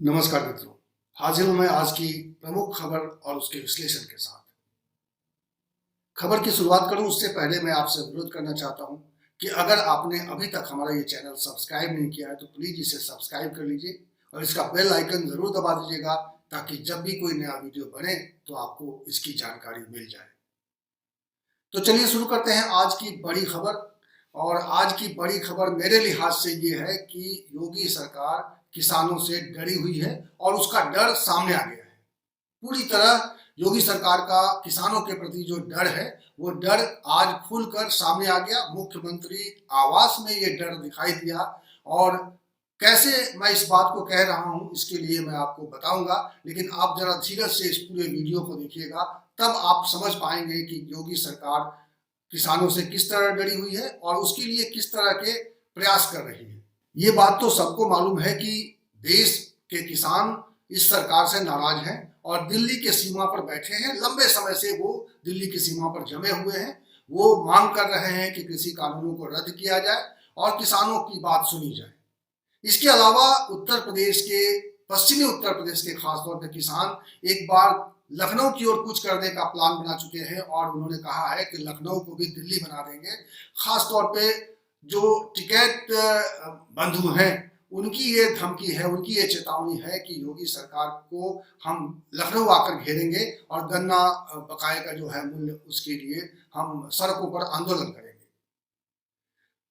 नमस्कार मित्रों, हाजिर हूं मैं आज की प्रमुख खबर और उसके विश्लेषण के साथ। खबर की शुरुआत करूं उससे पहले मैं आपसे अनुरोध करना चाहता हूं कि अगर आपने अभी तक हमारा ये चैनल सब्सक्राइब नहीं किया है तो प्लीज इसे सब्सक्राइब कर लीजिए और इसका बेल आइकन जरूर दबा दीजिएगा ताकि जब भी कोई नया वीडियो बने तो आपको इसकी जानकारी मिल जाए। तो चलिए शुरू करते हैं आज की बड़ी खबर। और आज की बड़ी खबर मेरे लिहाज से ये है कि योगी सरकार किसानों से डरी हुई है और उसका डर सामने आ गया है। पूरी तरह योगी सरकार का किसानों के प्रति जो डर है वो डर आज खुलकर सामने आ गया। मुख्यमंत्री आवास में ये डर दिखाई दिया और कैसे मैं इस बात को कह रहा हूं इसके लिए मैं आपको बताऊंगा, लेकिन आप जरा धीरज से इस पूरे वीडियो को देखिएगा, तब आप समझ पाएंगे कि योगी सरकार किसानों से किस तरह डरी हुई है और उसके लिए किस तरह के प्रयास कर रही है। ये बात तो सबको मालूम है कि देश के किसान इस सरकार से नाराज हैं और दिल्ली के सीमा पर बैठे हैं। लंबे समय से वो दिल्ली की सीमा पर जमे हुए हैं। वो मांग कर रहे हैं कि कृषि कानूनों को रद्द किया जाए और किसानों की बात सुनी जाए। इसके अलावा उत्तर प्रदेश के, पश्चिमी उत्तर प्रदेश के खासतौर पर किसान एक बार लखनऊ की ओर कूच करने का प्लान बना चुके हैं और उन्होंने कहा है कि लखनऊ को भी दिल्ली बना देंगे। खासतौर पे जो टिकैत बंधु हैं उनकी ये धमकी है, उनकी ये चेतावनी है कि योगी सरकार को हम लखनऊ आकर घेरेंगे और गन्ना बकाये का जो है मूल्य उसके लिए हम सड़कों पर आंदोलन करेंगे।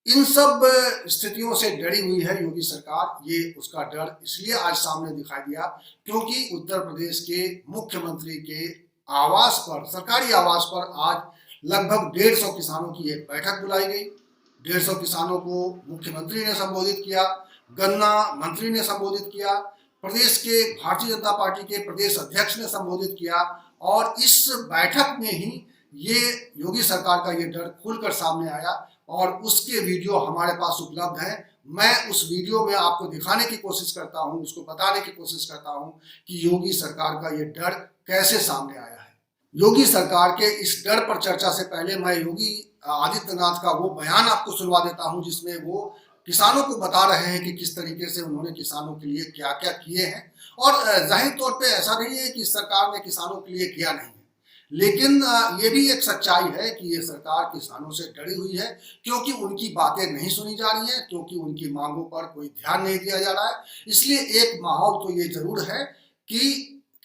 इन सब स्थितियों से डरी हुई है योगी सरकार। ये उसका डर इसलिए आज सामने दिखाई दिया क्योंकि उत्तर प्रदेश के मुख्यमंत्री के आवास पर, सरकारी आवास पर आज लगभग 150 किसानों की एक बैठक बुलाई गई। 150 किसानों को मुख्यमंत्री ने संबोधित किया, गन्ना मंत्री ने संबोधित किया, प्रदेश के भारतीय जनता पार्टी के प्रदेश अध्यक्ष ने संबोधित किया और इस बैठक में ही ये योगी सरकार का ये डर खुलकर सामने आया और उसके वीडियो हमारे पास उपलब्ध है। मैं उस वीडियो में आपको दिखाने की कोशिश करता हूं, उसको बताने की कोशिश करता हूं कि योगी सरकार का ये डर कैसे सामने आया है। योगी सरकार के इस डर पर चर्चा से पहले मैं योगी आदित्यनाथ का वो बयान आपको सुनवा देता हूं जिसमें वो किसानों को बता रहे हैं कि किस तरीके से उन्होंने किसानों के लिए क्या क्या किए हैं। और जाहिर तौर पे ऐसा नहीं है कि सरकार ने किसानों के लिए किया नहीं, लेकिन ये भी एक सच्चाई है कि ये सरकार किसानों से डरी हुई है क्योंकि उनकी बातें नहीं सुनी जा रही हैं, क्योंकि उनकी मांगों पर कोई ध्यान नहीं दिया जा रहा है। इसलिए एक माहौल तो ये जरूर है कि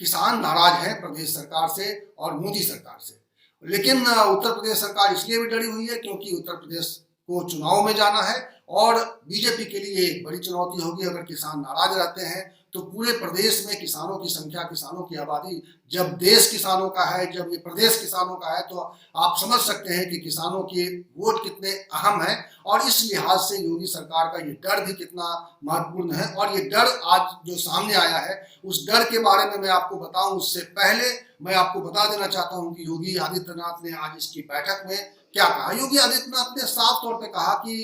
किसान नाराज है प्रदेश सरकार से और मोदी सरकार से। लेकिन उत्तर प्रदेश सरकार इसलिए भी डरी हुई है क्योंकि उत्तर प्रदेश को चुनाव में जाना है और बीजेपी के लिए एक बड़ी चुनौती होगी। अगर किसान नाराज रहते हैं तो पूरे प्रदेश में किसानों की संख्या, किसानों की आबादी, जब देश किसानों का है, जब ये प्रदेश किसानों का है, तो आप समझ सकते हैं कि किसानों के वोट कितने अहम हैं और इस लिहाज से योगी सरकार का ये डर भी कितना महत्वपूर्ण है। और ये डर आज जो सामने आया है उस डर के बारे में मैं आपको बताऊं उससे पहले मैं आपको बता देना चाहता हूं कि योगी आदित्यनाथ ने आज इसकी बैठक में क्या कहा। योगी आदित्यनाथ ने साफ तौर पर कहा कि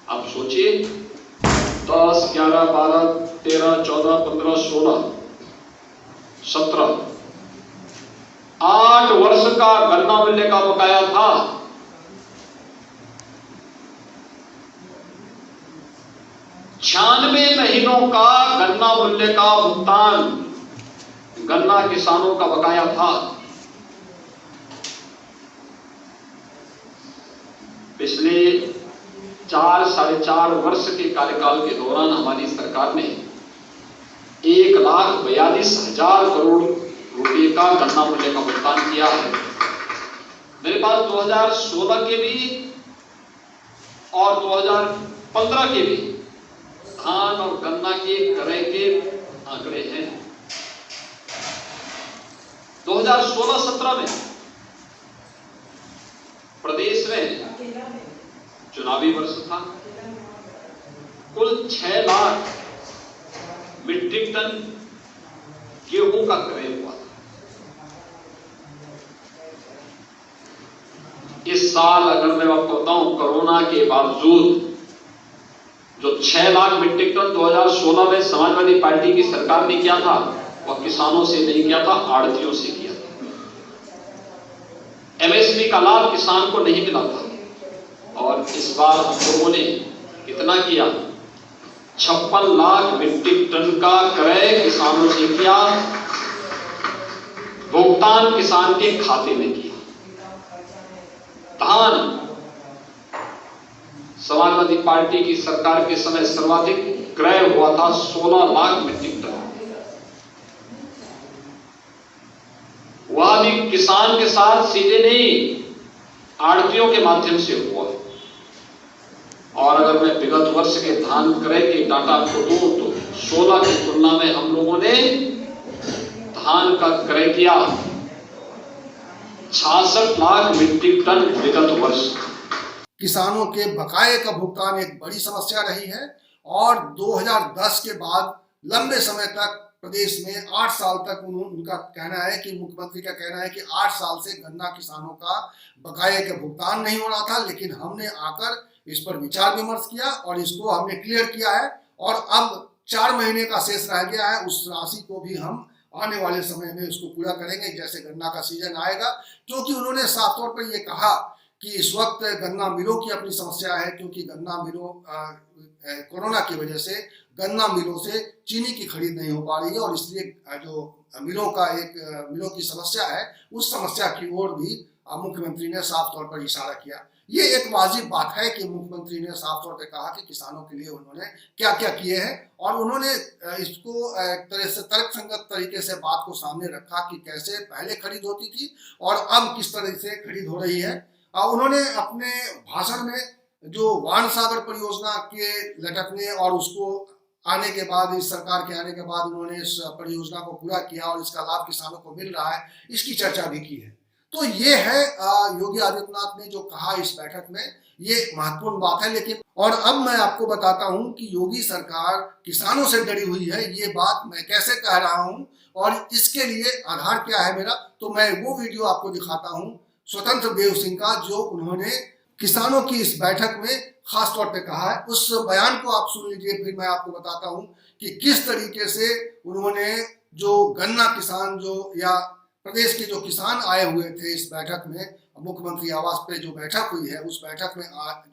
आप सोचिए 10, 11, 12, 13, 14, 15, 16, 17, 8 वर्ष का गन्ना मूल्य का बकाया था। छियानवे महीनों का गन्ना मूल्य का भुगतान गन्ना किसानों का बकाया था। पिछले 4-4.5 वर्ष के कार्यकाल के दौरान हमारी सरकार ने 1,42,000 करोड़ रुपए का गन्ना मूल्य का भुगतान किया है। मेरे पास 2016 के भी और 2015 के भी धान और गन्ना के क्रय के आंकड़े हैं। 2016-17 में प्रदेश में चुनावी वर्ष था। कुल 6 लाख मीट्रिक टन गेहूं का क्रय हुआ था। इस साल अगर मैं आपको बताऊं, कोरोना के बावजूद जो 6 लाख मीट्रिक टन 2016 में समाजवादी पार्टी की सरकार ने किया था वह किसानों से नहीं किया था, आड़तियों से किया था। एमएसपी का लाभ किसान को नहीं मिला था और इस बार हम लोगों ने कितना किया, 56 लाख मीट्रिक टन का क्रय किसानों से किया, भुगतान किसान के खाते में किया। धान समाजवादी पार्टी की सरकार के समय सर्वाधिक क्रय हुआ था 16 लाख मीट्रिक टन। वह भी किसान के साथ सीधे नहीं, आड़तियों के माध्यम से हुआ। और अगर मैं विगत वर्ष के धान क्रय के डाटा को दूं तो 16 की तुलना में हम लोगों ने धान का क्रय किया 66 लाख मीट्रिक टन विगत वर्ष। किसानों के बकाये का भुगतान एक बड़ी समस्या रही है और 2010 के बाद लंबे समय तक प्रदेश में 8 साल तक उनका कहना है कि मुख्यमंत्री का कहना है कि 8 साल से गन्ना किसानों का बकाये का भुगतान नहीं हो रहा था। लेकिन हमने आकर इस पर विचार विमर्श किया और इसको हमने क्लियर किया है और अब 4 महीने का शेष रह गया है। उस राशि को भी हम आने वाले समय में उसको पूरा करेंगे जैसे गन्ना का सीजन आएगा, क्योंकि उन्होंने साफ तौर पर यह कहा कि इस वक्त गन्ना मिलों की अपनी समस्या है, क्योंकि गन्ना मिलों कोरोना की वजह से गन्ना मिलों से चीनी की खरीद नहीं हो पा रही है और इसलिए जो मिलों की समस्या है उस समस्या की ओर भी मुख्यमंत्री ने साफ तौर पर इशारा किया। ये एक वाजिब बात है कि मुख्यमंत्री ने साफ तौर पर कहा कि किसानों के लिए उन्होंने क्या क्या किए हैं और उन्होंने इसको एक तरह से तर्कसंगत तरीके से बात को सामने रखा कि कैसे पहले खरीद होती थी और अब किस तरह से खरीद हो रही है। उन्होंने अपने भाषण में जो वाण सागर परियोजना के लटकने और उसको आने के बाद, इस सरकार के आने के बाद उन्होंने इस परियोजना को पूरा किया और इसका लाभ किसानों को मिल रहा है, इसकी चर्चा भी की है। तो ये है योगी आदित्यनाथ ने जो कहा इस बैठक में, ये महत्वपूर्ण बात है। लेकिन और अब मैं आपको बताता हूं कि योगी सरकार किसानों से डरी हुई है, ये बात मैं कैसे कह रहा हूं और इसके लिए आधार क्या है मेरा, तो मैं वो वीडियो आपको दिखाता हूं स्वतंत्र देव सिंह का, जो उन्होंने किसानों की इस बैठक में खास तौर पे कहा है। उस बयान को आप सुन लीजिए, फिर मैं आपको बताता हूं कि किस तरीके से उन्होंने जो गन्ना किसान जो या प्रदेश के जो किसान आए हुए थे इस बैठक में, मुख्यमंत्री आवास पे जो बैठक हुई है उस बैठक में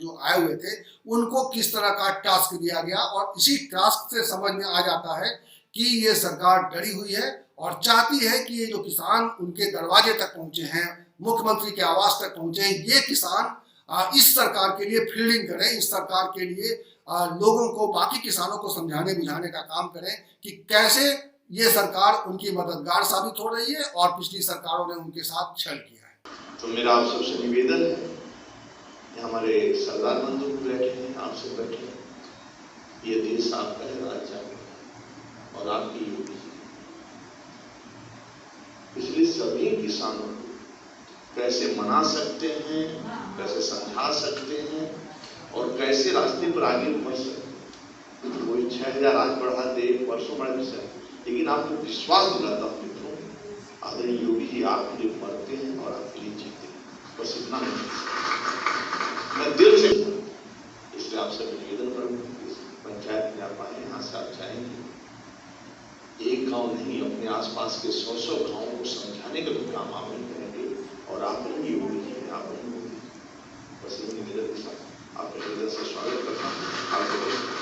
जो आए हुए थे उनको किस तरह का टास्क दिया गया और इसी टास्क से समझ में आ जाता है कि ये सरकार डरी हुई है और चाहती है कि ये जो किसान उनके दरवाजे तक पहुंचे हैं, मुख्यमंत्री के आवास तक पहुंचे हैं, ये किसान इस सरकार के लिए फील्डिंग करें, इस सरकार के लिए लोगों को, बाकी किसानों को समझाने बुझाने का काम करें कि कैसे ये सरकार उनकी मददगार साबित हो रही है और पिछली सरकारों ने उनके साथ छल किया है। तो मेरा आप सबसे निवेदन है, हमारे सरदार बंधु बैठे हैं, आप सब बैठे हैं, ये देश आपका है, राज्य आपका और आपकी योगी, इसलिए सभी किसानों को कैसे मना सकते हैं, कैसे समझा सकते हैं और कैसे रास्ते पर आगे बढ़ सकते हैं। कोई 6000 आज बढ़ा दे, परसों बढ़ा दे, लेकिन आपको विश्वास दिलाता हूं मित्रों, आदरणीय योगी जी आपके लिए मरते हैं और आपके लिए जीते हैं, बस इतना नहीं, मैं दिल से। इसलिए आपसे निवेदन करूंगा, पंचायत में आप आए, यहाँ से आप जाएंगे, एक गांव नहीं अपने आसपास के 100 गांवों को समझाने का भी काम आप नहीं करेंगे और आप नहीं योगी जी, आप नहीं होगी। बस इस निवेदन के साथ आपके हृदय से स्वागत करता हूँ। आपको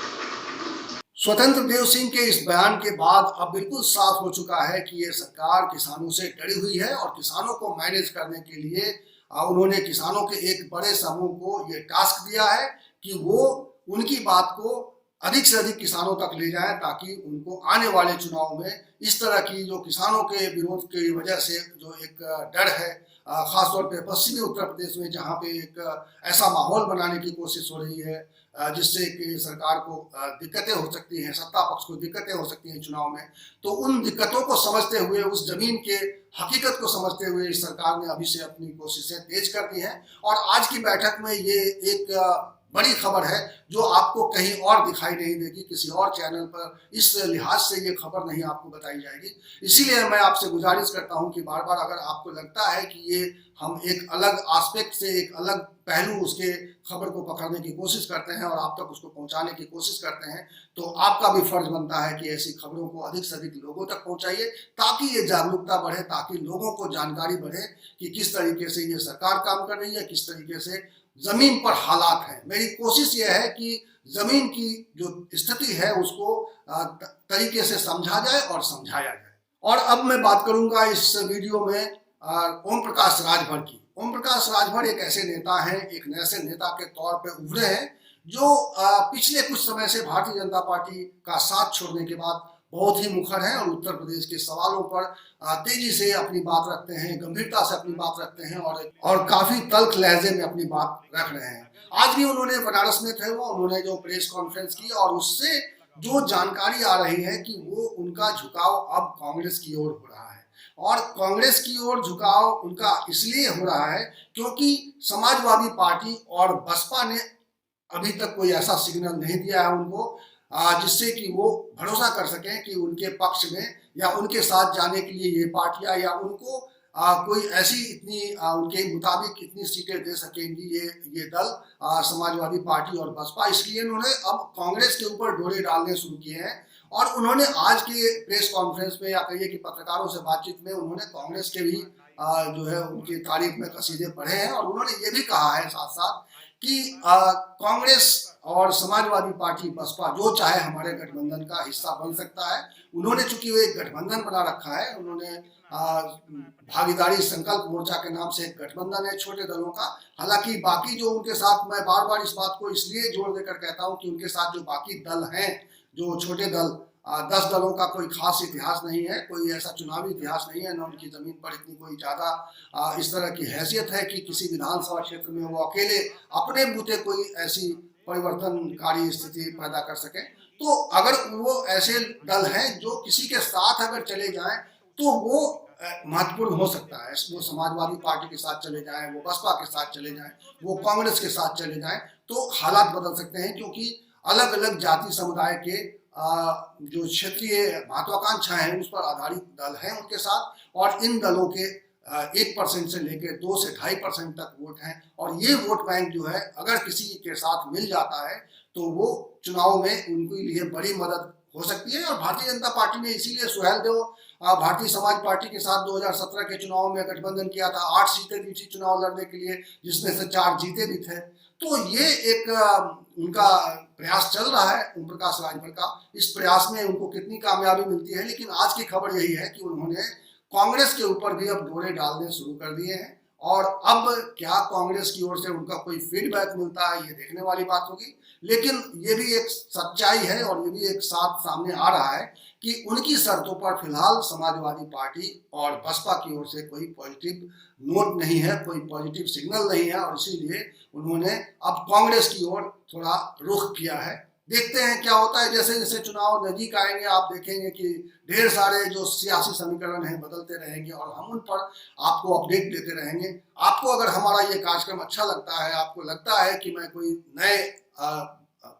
स्वतंत्र देव सिंह के इस बयान के बाद अब बिल्कुल साफ हो चुका है कि ये सरकार किसानों से डरी हुई है और किसानों को मैनेज करने के लिए उन्होंने किसानों के एक बड़े समूह को ये टास्क दिया है कि वो उनकी बात को अधिक से अधिक किसानों तक ले जाएं, ताकि उनको आने वाले चुनाव में इस तरह की जो किसानों के विरोध की वजह से जो एक डर है, खासतौर पे पश्चिमी उत्तर प्रदेश में, जहाँ पे एक ऐसा माहौल बनाने की कोशिश हो रही है जिससे कि सरकार को दिक्कतें हो सकती हैं, सत्ता पक्ष को दिक्कतें हो सकती हैं चुनाव में, तो उन दिक्कतों को समझते हुए, उस जमीन के हकीकत को समझते हुए इस सरकार ने अभी से अपनी कोशिशें तेज कर दी हैं। और आज की बैठक में ये एक बड़ी खबर है जो आपको कहीं और दिखाई नहीं देगी, किसी और चैनल पर इस लिहाज से ये खबर नहीं आपको बताई जाएगी। इसीलिए मैं आपसे गुजारिश करता हूं कि बार बार अगर आपको लगता है कि ये हम एक अलग एस्पेक्ट से, एक अलग पहलू उसके खबर को पकड़ने की कोशिश करते हैं और आप तक उसको पहुंचाने की कोशिश करते हैं, तो आपका भी फर्ज बनता है कि ऐसी खबरों को अधिक से अधिक लोगों तक पहुंचाइए, ताकि ये जागरूकता बढ़े, ताकि लोगों को जानकारी बढ़े कि किस तरीके से ये सरकार काम कर रही है, किस तरीके से जमीन पर हालात हैं। मेरी कोशिश यह है कि जमीन की जो स्थिति है उसको तरीके से समझा जाए और समझाया जाए। और अब मैं बात करूंगा इस वीडियो में ओम प्रकाश राजभर की। ओम प्रकाश राजभर एक ऐसे नेता हैं, एक ऐसे नेता के तौर पे उभरे हैं जो पिछले कुछ समय से भारतीय जनता पार्टी का साथ छोड़ने के बाद बहुत ही मुखर हैं और उत्तर प्रदेश के सवालों पर तेजी से अपनी बात रखते हैं, गंभीरता से अपनी बात रखते हैं और काफी तल्ख लहजे में अपनी बात रख रहे हैं। आज भी उन्होंने बनारस में थे, वो उन्होंने जो प्रेस कॉन्फ्रेंस की और उससे जो जानकारी आ रही है कि वो उनका झुकाव अब कांग्रेस की ओर हो रहा है। और कांग्रेस की ओर झुकाव उनका इसलिए हो रहा है क्योंकि समाजवादी पार्टी और बसपा ने अभी तक कोई ऐसा सिग्नल नहीं दिया है उनको जिससे कि वो भरोसा कर सकें कि उनके पक्ष में या उनके साथ जाने के लिए ये पार्टियां या उनको कोई ऐसी इतनी उनके मुताबिक इतनी सीटें दे सकेंगी ये दल समाजवादी पार्टी और बसपा। इसलिए उन्होंने अब कांग्रेस के ऊपर डोरे डालने शुरू किए हैं और उन्होंने आज के प्रेस कॉन्फ्रेंस में या कहिए कि पत्रकारों से बातचीत में उन्होंने कांग्रेस के भी जो है उनकी तारीफ में कसीदे पढ़े हैं और उन्होंने ये भी कहा है साथ साथ कि कांग्रेस और समाजवादी पार्टी बसपा जो चाहे हमारे गठबंधन का हिस्सा बन सकता है। उन्होंने चूंकि वो एक गठबंधन बना रखा है, उन्होंने भागीदारी संकल्प मोर्चा के नाम से एक गठबंधन है छोटे दलों का। हालांकि बाकी जो उनके साथ, मैं बार बार इस बात को इसलिए जोर देकर कहता हूं कि उनके साथ जो बाकी दल हैं, जो छोटे दल 10 दलों का कोई खास इतिहास नहीं है, कोई ऐसा चुनावी इतिहास नहीं है, न उनकी जमीन पर इतनी कोई ज्यादा इस तरह की हैसियत है कि किसी विधानसभा क्षेत्र में वो अकेले अपने बूते कोई ऐसी परिवर्तनकारी स्थिति पैदा कर सके। तो अगर वो ऐसे दल हैं जो किसी के साथ अगर चले जाएं तो वो महत्वपूर्ण हो सकता है। वो समाजवादी पार्टी के साथ चले जाएं, वो बसपा के साथ चले जाएं, वो कांग्रेस के साथ चले जाएं, तो हालात बदल सकते हैं क्योंकि अलग अलग जाति समुदाय के जो क्षेत्रीय महत्वाकांक्षा है उस पर आधारित दल हैं उनके साथ। और इन दलों के 1% से लेकर 2 से 2.5% तक वोट हैं और ये वोट बैंक जो है अगर किसी के साथ मिल जाता है तो वो चुनाव में उनके लिए बड़ी मदद हो सकती है। और भारतीय जनता पार्टी ने इसीलिए सुहेलदेव भारतीय समाज पार्टी के साथ 2017 के चुनाव में गठबंधन किया था, 8 सीटें दी थी चुनाव लड़ने के लिए, जिसमें से 4 जीते भी थे। तो ये एक उनका प्रयास चल रहा है ओम प्रकाश राजभर का। इस प्रयास में उनको कितनी कामयाबी मिलती है, लेकिन आज की खबर यही है कि उन्होंने कांग्रेस के ऊपर भी अब डोरे डालने शुरू कर दिए हैं और अब क्या कांग्रेस की ओर से उनका कोई फीडबैक मिलता है ये देखने वाली बात होगी। लेकिन ये भी एक सच्चाई है और ये भी एक साथ सामने आ रहा है कि उनकी शर्तों पर फिलहाल समाजवादी पार्टी और बसपा की ओर से कोई पॉजिटिव नोट नहीं है, कोई पॉजिटिव सिग्नल नहीं है और इसीलिए उन्होंने अब कांग्रेस की ओर थोड़ा रुख किया है। देखते हैं क्या होता है। जैसे जैसे चुनाव नजदीक आएंगे आप देखेंगे कि ढेर सारे जो सियासी समीकरण हैं बदलते रहेंगे और हम उन पर आपको अपडेट देते रहेंगे। आपको अगर हमारा ये कार्यक्रम अच्छा लगता है, आपको लगता है कि मैं कोई नए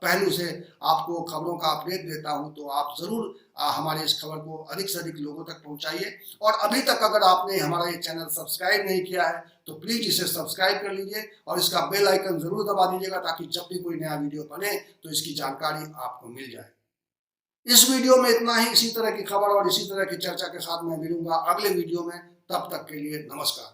पहलू से आपको खबरों का अपडेट देता हूं, तो आप जरूर हमारे इस खबर को अधिक से अधिक लोगों तक पहुंचाइए। और अभी तक अगर आपने हमारा ये चैनल सब्सक्राइब नहीं किया है तो प्लीज इसे सब्सक्राइब कर लीजिए और इसका बेल आइकन जरूर दबा दीजिएगा ताकि जब भी कोई नया वीडियो बने तो इसकी जानकारी आपको मिल जाए। इस वीडियो में इतना ही। इसी तरह की खबर और इसी तरह की चर्चा के साथ मैं मिलूंगा अगले वीडियो में। तब तक के लिए नमस्कार।